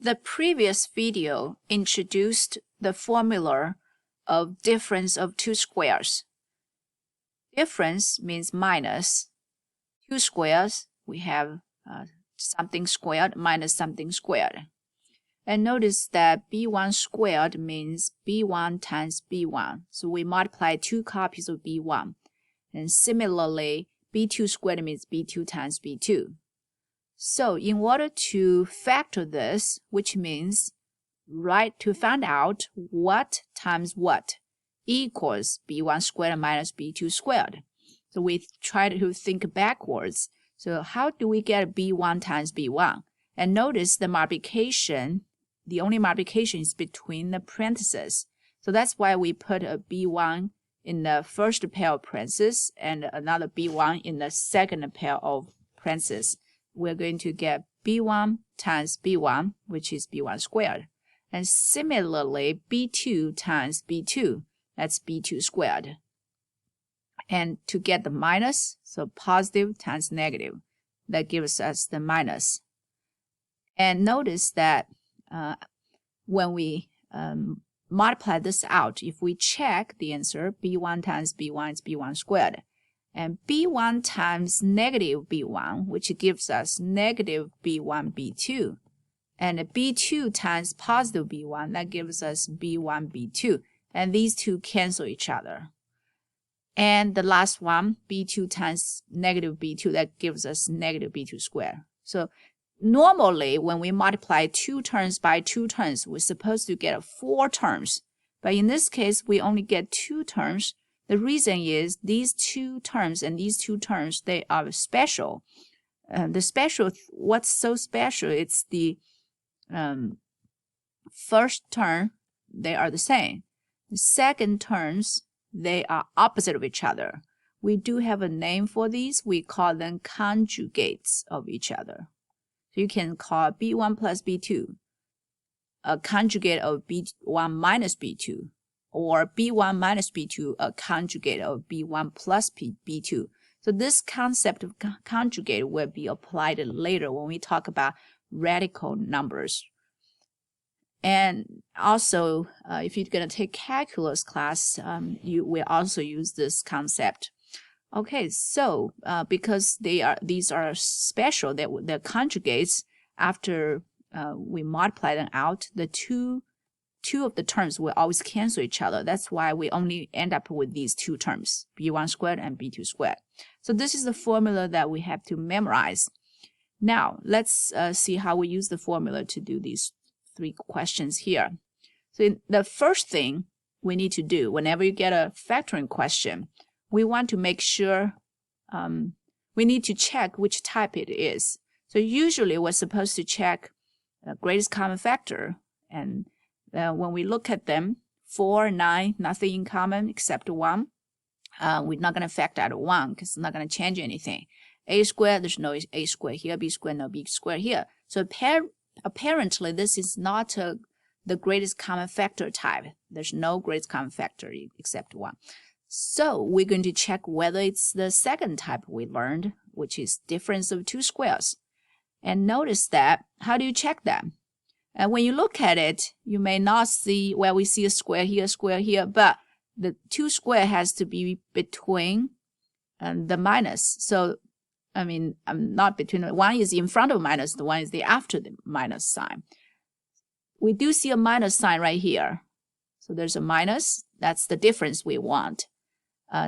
The previous video introduced the formula of difference of two squares. Difference means minus. Two squares, we have something squared minus something squared. And notice that b1 squared means b1 times b1. So we multiply two copies of b1. And similarly, b2 squared means b2 times b2. So in order to factor this, which means to find out what times what equals b1 squared minus b2 squared. So we try to think backwards. So how do we get b1 times b1? And notice the multiplication, the only multiplication is between the parentheses. So that's why we put a b1 in the first pair of parentheses and another b1 in the second pair of parentheses. We're going to get b1 times b1, which is b1 squared. And similarly, b2 times b2, that's b2 squared. And to get the minus, so positive times negative, that gives us the minus. And notice that when we multiply this out, if we check the answer, b1 times b1 is b1 squared. And b1 times negative b1, which gives us negative b1 b2. And b2 times positive b1, that gives us b1 b2. And these two cancel each other. And the last one, b2 times negative b2, that gives us negative b2 squared. So normally, when we multiply two terms by two terms, we're supposed to get four terms. But in this case, we only get two terms. The reason is these two terms and these two terms, they are special. What's so special? It's the first term, they are the same. The second terms, they are opposite of each other. We do have a name for these. We call them conjugates of each other. So you can call b1 plus b2 a conjugate of b1 minus b2, or b1 minus b2 a conjugate of b1 plus b2. So this concept of conjugate will be applied later when we talk about radical numbers. And also, if you're going to take calculus class, you will also use this concept. Okay, so because these are special, they're conjugates. After we multiply them out, the two of the terms will always cancel each other. That's why we only end up with these two terms, b1 squared and b2 squared. So this is the formula that we have to memorize. Now, let's see how we use the formula to do these three questions here. So the first thing we need to do whenever you get a factoring question, we want to make sure, we need to check which type it is. So usually we're supposed to check greatest common factor. And when we look at them, 4, 9, nothing in common except 1. We're not going to factor out 1 because it's not going to change anything. A squared, there's no a squared here. B squared, no b squared here. So apparently this is not the greatest common factor type. There's no greatest common factor except 1. So we're going to check whether it's the second type we learned, which is difference of two squares. And notice that, how do you check that? And when you look at it, you may not see, well, we see a square here, but the two square has to be between the minus. So, I mean, not between, one is in front of minus, the one is after the minus sign. We do see a minus sign right here. So there's a minus, that's the difference we want.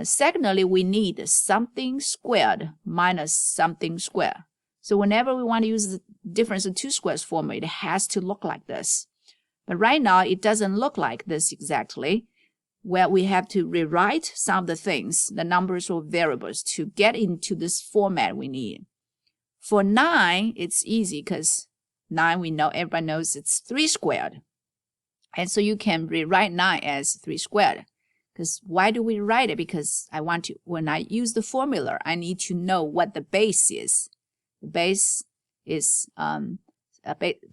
Secondly, we need something squared minus something squared. So whenever we want to use the difference of two squares formula, it has to look like this. But right now, it doesn't look like this exactly, where we have to rewrite some of the things, the numbers or variables, to get into this format we need. For 9, it's easy because 9, we know, everybody knows it's 3 squared. And so you can rewrite 9 as 3 squared. Because why do we write it? Because I want to, when I use the formula, I need to know what the base is. The base is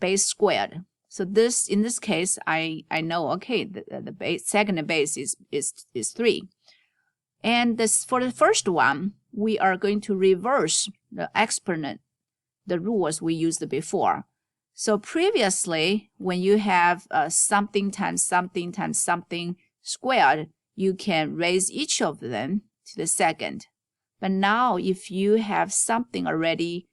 base squared. So this, in this case, I know, okay, the second base is 3. And this, for the first one, we are going to reverse the exponent, the rules we used before. So previously, when you have something times something times something squared, you can raise each of them to the second. But now if you have something already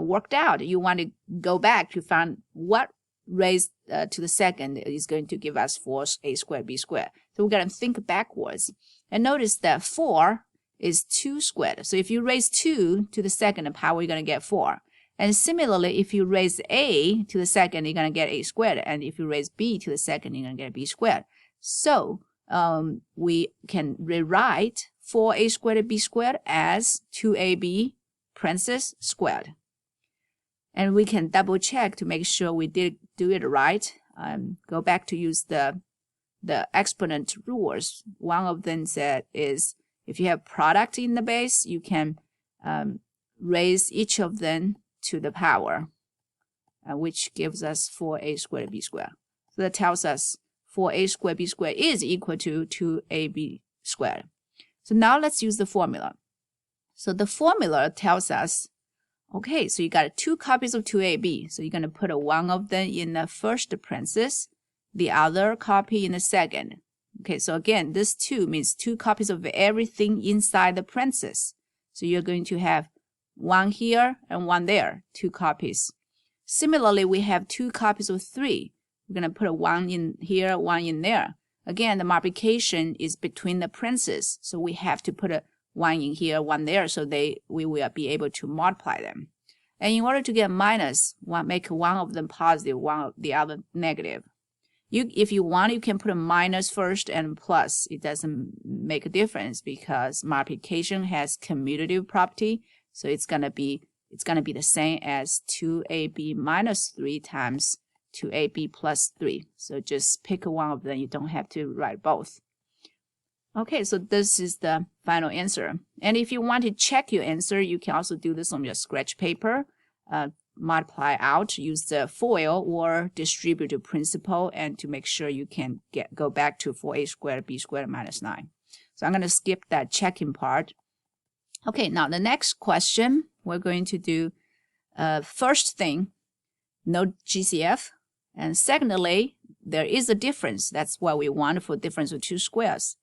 worked out, you want to go back to find what raised to the second is going to give us 4a squared b squared. So we're going to think backwards. And notice that 4 is 2 squared. So if you raise 2 to the second power, you're going to get 4. And similarly, if you raise a to the second, you're going to get a squared. And if you raise b to the second, you're going to get b squared. So we can rewrite 4a squared b squared as 2ab parentheses squared. And we can double check to make sure we did do it right. Go back to use the exponent rules. One of them said is if you have product in the base, you can raise each of them to the power, which gives us 4a squared b squared. So that tells us 4a squared b squared is equal to 2ab squared. So now let's use the formula. So the formula tells us, okay, so you got 2 copies of 2ab. So you're going to put one of them in the first parenthesis, the other copy in the second. Okay, so again, this 2 means 2 copies of everything inside the parenthesis. So you're going to have 1 here and 1 there, 2 copies. Similarly, we have 2 copies of 3. We're going to put 1 in here, 1 in there. Again, the multiplication is between the parentheses, so we have to put 1 in here, 1 there, so we will be able to multiply them. And in order to get minus, make one of them positive, one of the other negative. If you want, you can put a minus first and plus. It doesn't make a difference because multiplication has commutative property. So it's gonna be the same as 2ab minus 3 times 2ab plus 3. So just pick one of them. You don't have to write both. Okay, so this is the final answer. And if you want to check your answer, you can also do this on your scratch paper. Multiply out, use the FOIL or distributive principle, and to make sure you can go back to 4a squared b squared minus 9. So I'm going to skip that checking part. Okay, now the next question, we're going to do first thing, no GCF. And secondly, there is a difference. That's what we want for difference of 2 squares.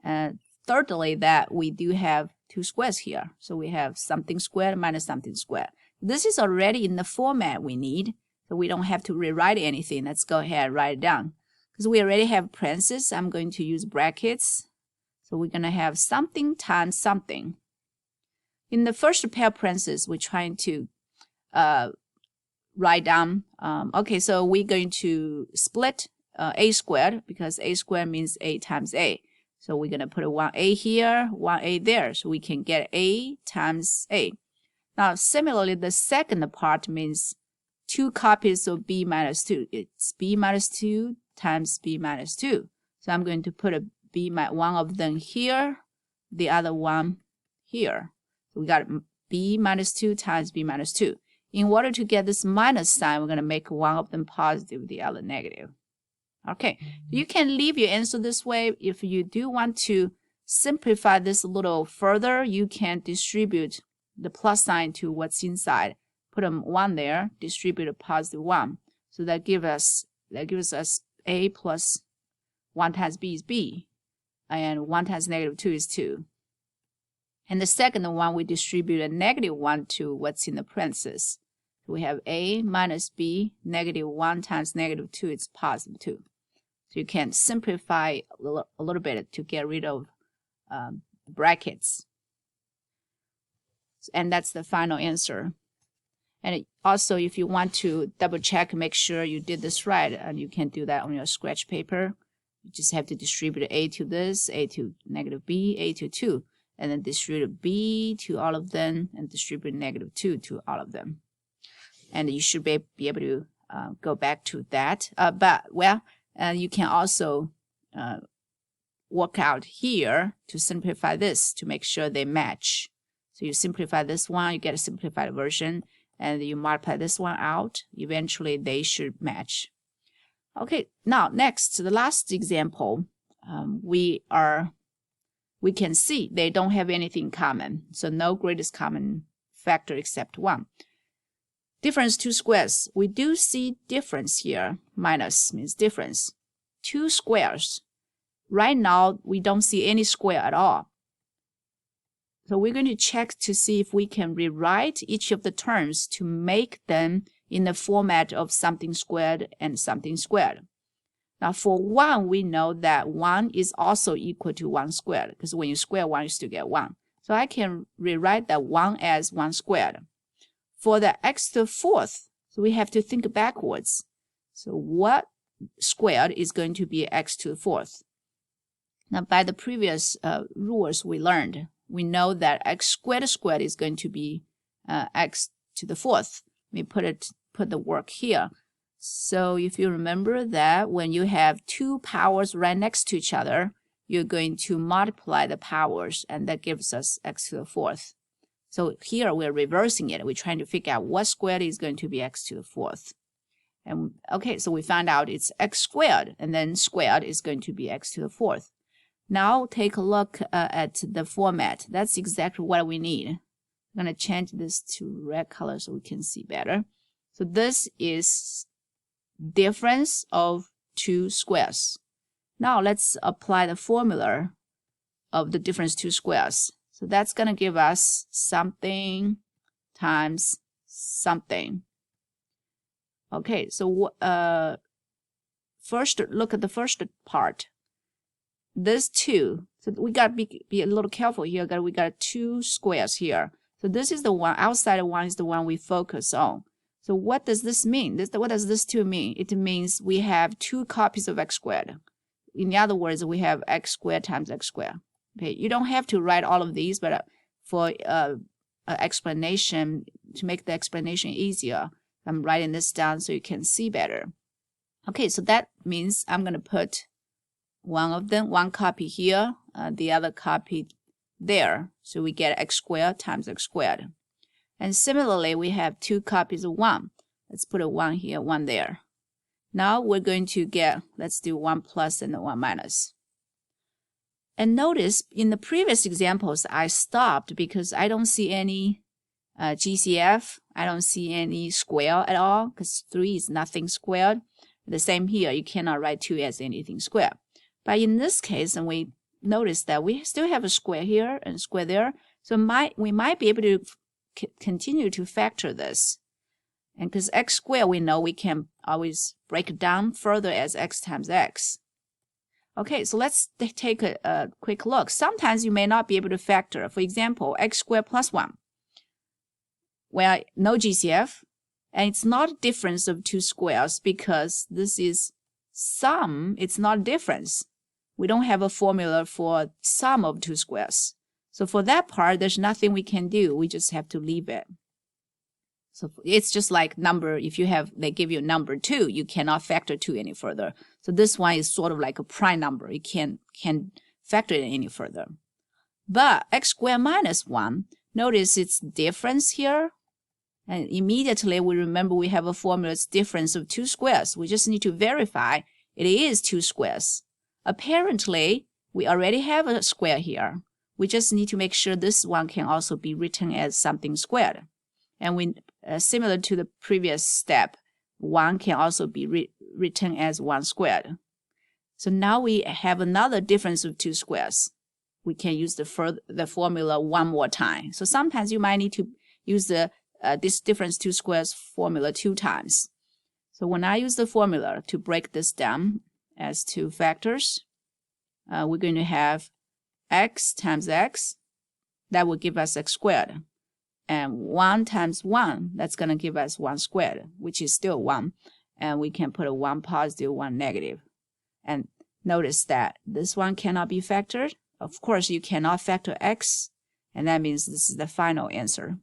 And thirdly, that we do have 2 squares here. So we have something squared minus something squared. This is already in the format we need, so we don't have to rewrite anything. Let's go ahead and write it down. Because we already have parentheses, I'm going to use brackets. So we're going to have something times something. In the first pair of parentheses, we're trying to write down, okay, so we're going to split a squared, because a squared means a times a. So we're going to put a 1a here, 1a there, so we can get a times a. Now, similarly, the second part means 2 copies of b minus 2. It's b minus 2 times b minus 2. So I'm going to put one of them here, the other one here. So we got b minus 2 times b minus 2. In order to get this minus sign, we're going to make one of them positive, the other negative. Okay, you can leave your answer this way. If you do want to simplify this a little further, you can distribute the plus sign to what's inside. Put a 1 there, distribute a positive 1. So that gives us a plus 1 times b is b, and 1 times negative 2 is 2. And the second one, we distribute a negative 1 to what's in the parentheses. So we have a minus b, negative 1 times negative 2 is positive 2. So you can simplify a little bit to get rid of brackets. And that's the final answer. And also, if you want to double check, make sure you did this right, and you can do that on your scratch paper. You just have to distribute a to this, a to negative b, a to 2, and then distribute b to all of them, and distribute negative 2 to all of them. And you should be able to go back to that. You can also work out here to simplify this to make sure they match. So you simplify this one, you get a simplified version, and you multiply this one out. Eventually, they should match. Okay, now next, the last example, we can see they don't have anything common. So no greatest common factor except 1. difference two squares. We do see difference here. Minus means difference. Two squares. Right now, we don't see any square at all. So we're going to check to see if we can rewrite each of the terms to make them in the format of something squared and something squared. Now for 1, we know that 1 is also equal to 1 squared, because when you square 1, you still get 1. So I can rewrite that 1 as 1 squared. For the x to the 4th, so we have to think backwards. So what squared is going to be x to the 4th? Now by the previous rules we learned, we know that x squared is going to be x to the 4th. Let me put the work here. So if you remember that when you have two powers right next to each other, you're going to multiply the powers, and that gives us x to the 4th. So here we're reversing it. We're trying to figure out what squared is going to be x to the 4th. And okay, so we found out it's x squared, and then squared is going to be x to the 4th. Now take a look at the format. That's exactly what we need. I'm going to change this to red color so we can see better. So this is difference of two squares. Now let's apply the formula of the difference two squares. So that's going to give us something times something. Okay, so first look at the first part. This 2, so we got to be a little careful here. We got two squares here. So this is the one, outside one is the one we focus on. So what does this mean? What does this 2 mean? It means we have 2 copies of x squared. In other words, we have x squared times x squared. Okay, you don't have to write all of these, but for explanation, to make the explanation easier, I'm writing this down so you can see better. Okay, so that means I'm going to put one copy here, the other copy there. So we get x squared times x squared. And similarly, we have 2 copies of 1. Let's put a 1 here, 1 there. Now we're going to get, let's do 1 plus and 1 minus. And notice in the previous examples, I stopped because I don't see any GCF. I don't see any square at all because 3 is nothing squared. The same here, you cannot write 2 as anything squared. But in this case, and we notice that we still have a square here and a square there. So we might be able to continue to factor this. And because x squared, we know we can always break it down further as x times x. Okay, so let's take a quick look. Sometimes you may not be able to factor. For example, x squared plus 1. Well, no GCF. And it's not a difference of 2 squares because this is sum. It's not a difference. We don't have a formula for sum of 2 squares. So for that part, there's nothing we can do. We just have to leave it. So it's just like number, if they give you a number 2, you cannot factor 2 any further. So this one is sort of like a prime number. You can't factor it any further. But x squared minus 1, notice its difference here. And immediately we remember we have a formula, it's difference of 2 squares. We just need to verify it is 2 squares. Apparently, we already have a square here. We just need to make sure this one can also be written as something squared. And we, similar to the previous step, 1 can also be written as 1 squared. So now we have another difference of 2 squares. We can use the formula one more time. So sometimes you might need to use this difference 2 squares formula 2 times. So when I use the formula to break this down as 2 factors, we're going to have x times x. That will give us x squared. And 1 times 1, that's going to give us 1 squared, which is still 1. And we can put a 1 positive, 1 negative. And notice that this one cannot be factored. Of course, you cannot factor x, and that means this is the final answer.